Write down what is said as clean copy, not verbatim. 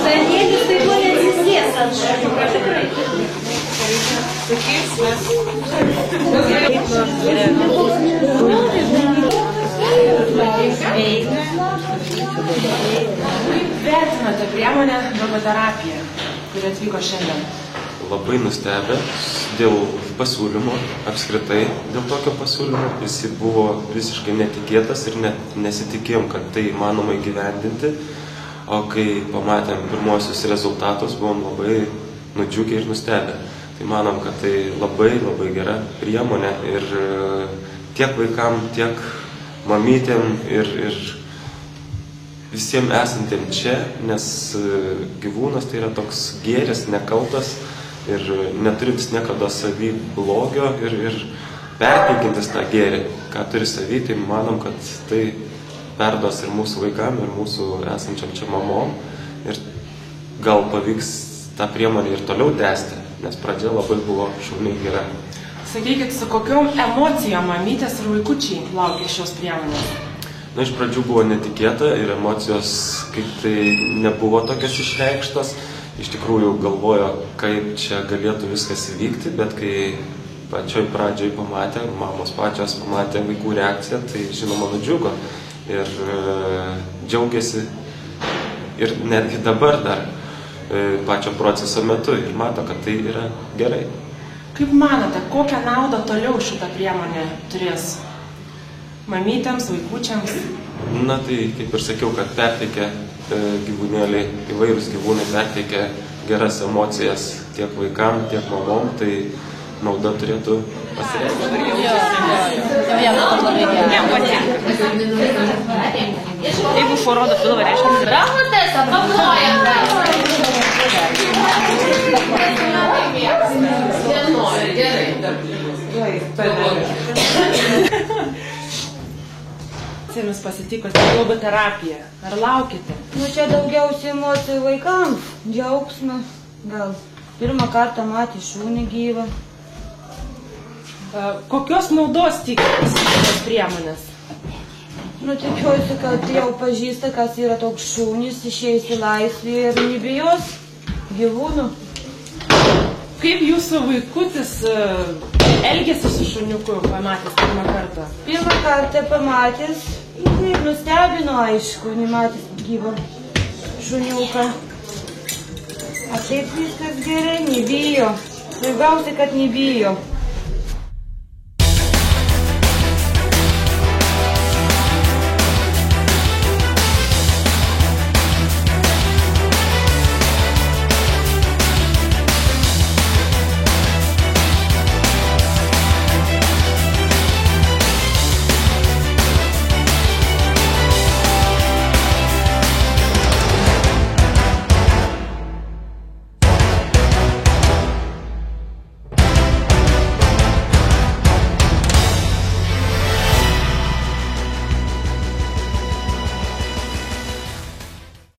Danielius tai buvo neatsisės ant šaliuką, tikrai. Vertinate priemonę draugoterapija, kuri atvyko šiandien? Labai nustebę dėl pasiūlymo, apskritai dėl tokio pasiūlymo. Jis buvo visiškai netikėtas ir net nesitikėjom, kad tai įmanoma įgyvendinti. O kai pamatėm pirmuosius rezultatus, buvom labai nudžiugę ir nustebę. Tai manom, kad tai labai gera priemonė ir tiek vaikam, tiek mamytėm ir visiems esantiem čia, nes gyvūnas tai yra toks gėris, nekaltas ir neturintis niekada savy blogio ir perteikiantis tą gėrį, ką turi savy, tai manom, kad tai perduos ir mūsų vaikam, ir mūsų esančiam čia mamom ir gal pavyks tą priemonę ir toliau tęsti, nes pradžia labai buvo šauniai gera. Sakykit, su kokiom emocijom mamytės ir vaikučiai laukia šios priemonės? Na, iš pradžių buvo netikėta ir emocijos kaip tai nebuvo tokios išreikštos. Iš tikrųjų galvojo, kaip čia galėtų viskas įvykti, bet kai pačioj pradžioj pamatė, mamos pačios pamatė vaikų reakciją, tai žinoma nudžiugo ir džiaugiasi ir netgi dabar dar pačio proceso metu ir mato, kad tai yra gerai. Kaip manote, kokią naudą toliau šitą priemonę turės mamytėms, vaikučiams? Na tai, kaip ir sakiau, kad perteikia gyvūnėliai, įvairūs gyvūnai perteikia geras emocijas tiek vaikam, tiek mamom, tai nauda turėtų pasireikšti. Jeigu šuo rodo pilvą, reiškia, kad yra. Ramutės, apaploja. Gerai. Jumis pasitikote draugoterapija. Ar laukite? Nu, čia daugiausiai emocijų vaikams, džiaugsmą. Gal pirmą kartą matė šunį gyvą. Kokios naudos tikitės šios priemonės? Nu, tikiuosi, kad jau pažįsta, kas yra toks šunis, išeis į laisvę ir nebijos gyvūnų. Kaip jūsų vaikutis elgėsi su šuniuku, pamatęs pirmą kartą? Pirmą kartą pamatęs, ir nustebino, aišku, nematęs gyvą šuniuką. O taip viskas gerai, nebijo. Svarbiausia, kad nebijo.